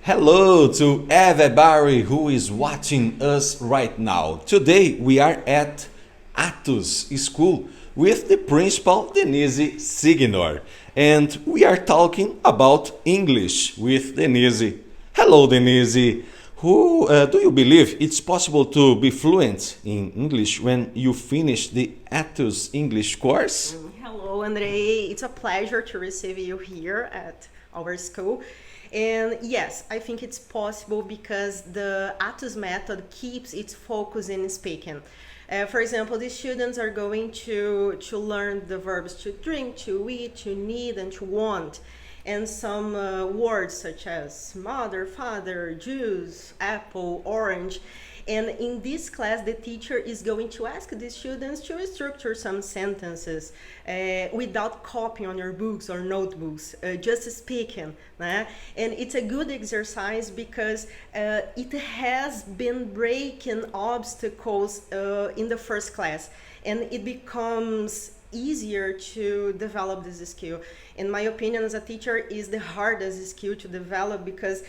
Hello to everybody who is watching us right now. Today we are at Athus School with the principal Denise Signor, and we are talking about English with Denise. Hello, Denise. Who do you believe it's possible to be fluent in English when you finish the Athus English course? Hello, Andre. It's a pleasure to receive you here at our school. And yes, I think it's possible because the Athos method keeps its focus in speaking. For example, the students are going to learn the verbs to drink, to eat, to need, and to want. And some words such as mother, father, juice, apple, orange. And in this class, the teacher is going to ask the students to structure some sentences without copying on your books or notebooks, just speaking. And it's a good exercise because it has been breaking obstacles in the first class, and it becomes easier to develop this skill. In my opinion, as a teacher, is the hardest skill to develop because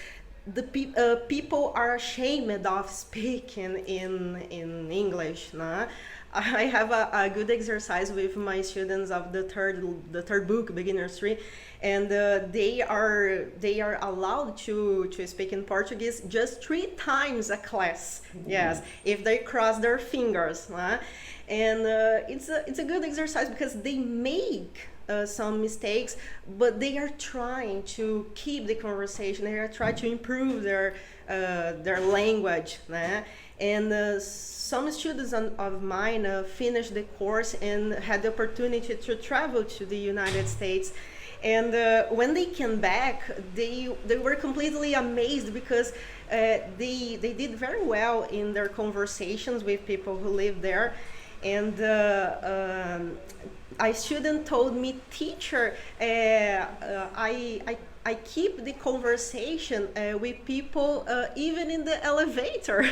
people are ashamed of speaking in English. Nah? I have a good exercise with my students of the third book, Beginner's 3, and they are allowed to speak in Portuguese just 3 times a class. Yes, if they cross their fingers. Nah? And it's a good exercise because they make some mistakes, but they are trying to keep the conversation. They are trying to improve their language. Né? And some students of mine finished the course and had the opportunity to travel to the United States. And when they came back, they were completely amazed because they did very well in their conversations with people who live there. And a student told me, teacher, I keep the conversation with people even in the elevator.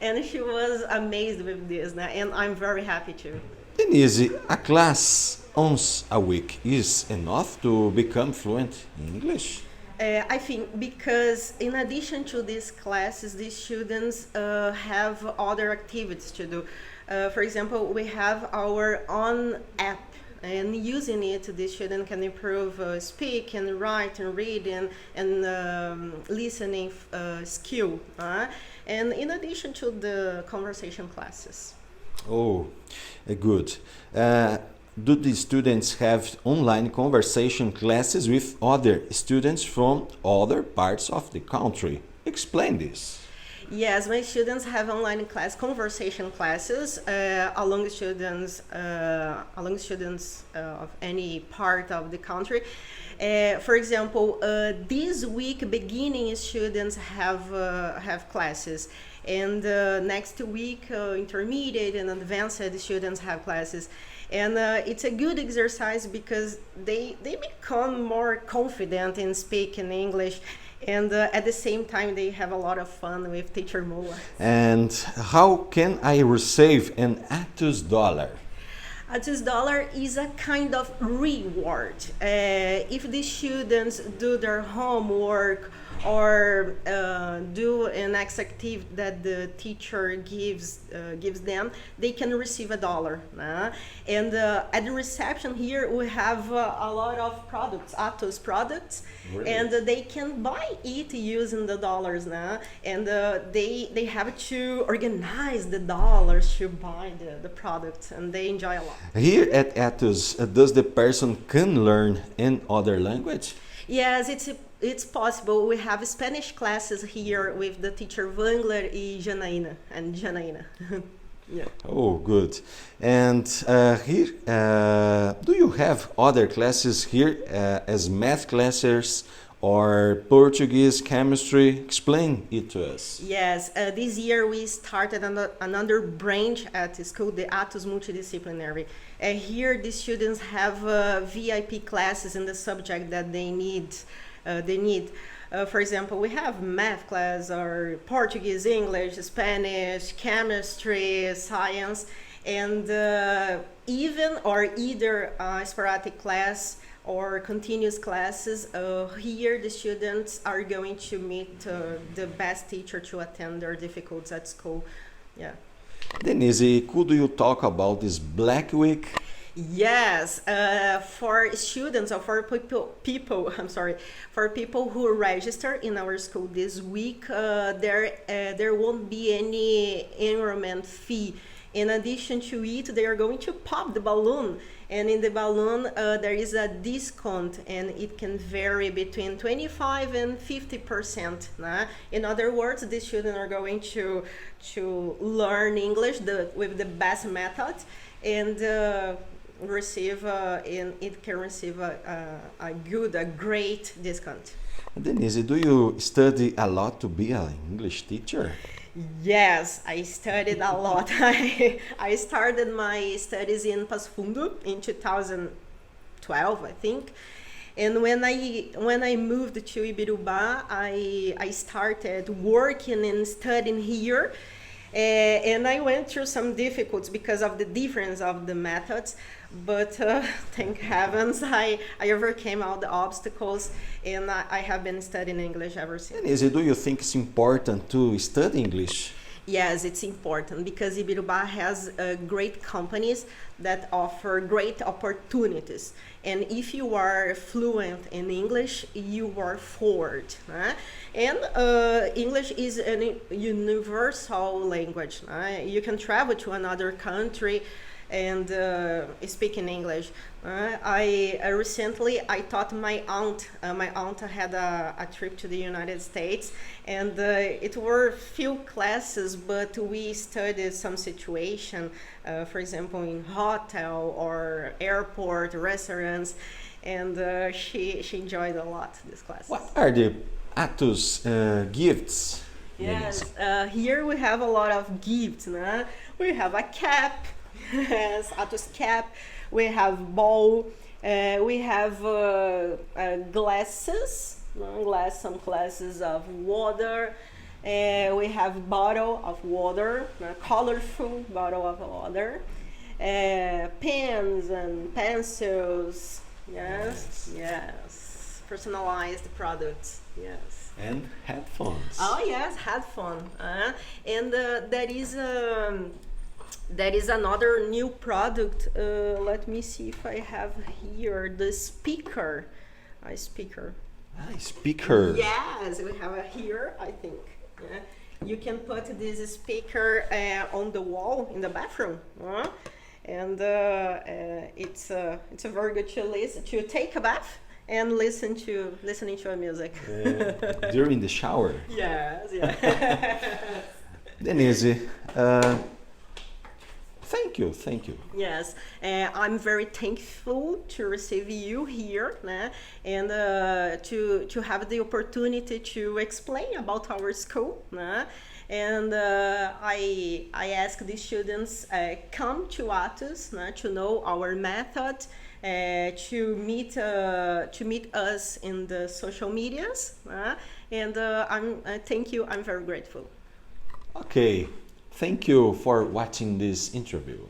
And she was amazed with this, and I'm very happy too. Denise, a class once a week is enough to become fluent in English? I think because in addition to these classes, the students have other activities to do. For example, we have our own app, and using it, the student can improve speak and write and read and listening skill. And in addition to the conversation classes. Oh, good. Do the students have online conversation classes with other students from other parts of the country? Explain this. Yes, my students have online conversation classes along students of any part of the country. For example, this week beginning students have classes, and next week intermediate and advanced students have classes. And it's a good exercise because they become more confident in speaking English, and at the same time they have a lot of fun with teacher Moa. And how can I receive an Athos dollar? Athos dollar is a kind of reward. If the students do their homework or do an activity that the teacher gives them, they can receive $1. And at the reception here, we have a lot of products, Athos products, Really? and they can buy it using the dollars. And they have to organize the dollars to buy the product, and they enjoy a lot. Here at Athos, does the person can learn in other language? Yes, it's possible. We have Spanish classes here with the teacher Wangler and Janaína. Yeah. Oh, good. And here, do you have other classes here as math classes or Portuguese, chemistry? Explain it to us. Yes, this year we started another branch at the school, the Athos Multidisciplinary. Here the students have VIP classes in the subject that they need. For example, we have math class or Portuguese, English, Spanish, chemistry, science, and either sporadic class or continuous classes, here the students are going to meet the best teacher to attend their difficulties at school. Yeah. Denise, could you talk about this Black Week? Yes, for students or for people, I'm sorry, for people who register in our school this week, there won't be any enrollment fee. In addition to it, they are going to pop the balloon, and in the balloon there is a discount, and it can vary between 25 and 50%. Nah? In other words, the students are going to learn English with the best method, and it can receive a great discount. Denise, do you study a lot to be an English teacher? Yes, I studied a lot. I started my studies in Passo Fundo in 2012, I think. And when I moved to Ibirubá, I started working and studying here. And I went through some difficulties because of the difference of the methods, but thank heavens I overcame all the obstacles, and I have been studying English ever since. Denise, do you think it's important to study English? Yes, it's important because Ibirubá has great companies that offer great opportunities. And if you are fluent in English, you are forward. And English is a universal language. You can travel to another country and speak in English. I recently taught my aunt. My aunt had a trip to the United States, and it were few classes, but we studied some situation, for example, in hotel or airport, restaurants, and she enjoyed a lot this class. What are the Athus gifts? Yes, here we have a lot of gifts. We have a cap. Yes, Athus cap. We have bowl. We have glasses. Some glasses of water. We have bottle of water, colorful bottle of water. Pens and pencils. Yes, yes. Personalized products. Yes. And headphones. Oh yes, headphone. And that is another new product. Let me see if I have here the speaker. A speaker. Speaker. Yes, we have it here, I think. Yeah. You can put this speaker on the wall in the bathroom. And it's very good to listen, to take a bath and listening to a music. During the shower. Yes, yeah. Denise, thank you. Yes, I'm very thankful to receive you here, and to have the opportunity to explain about our school. And I ask the students come to Athus to know our method, to meet us in the social medias, and thank you. I'm very grateful. Okay. Thank you for watching this interview.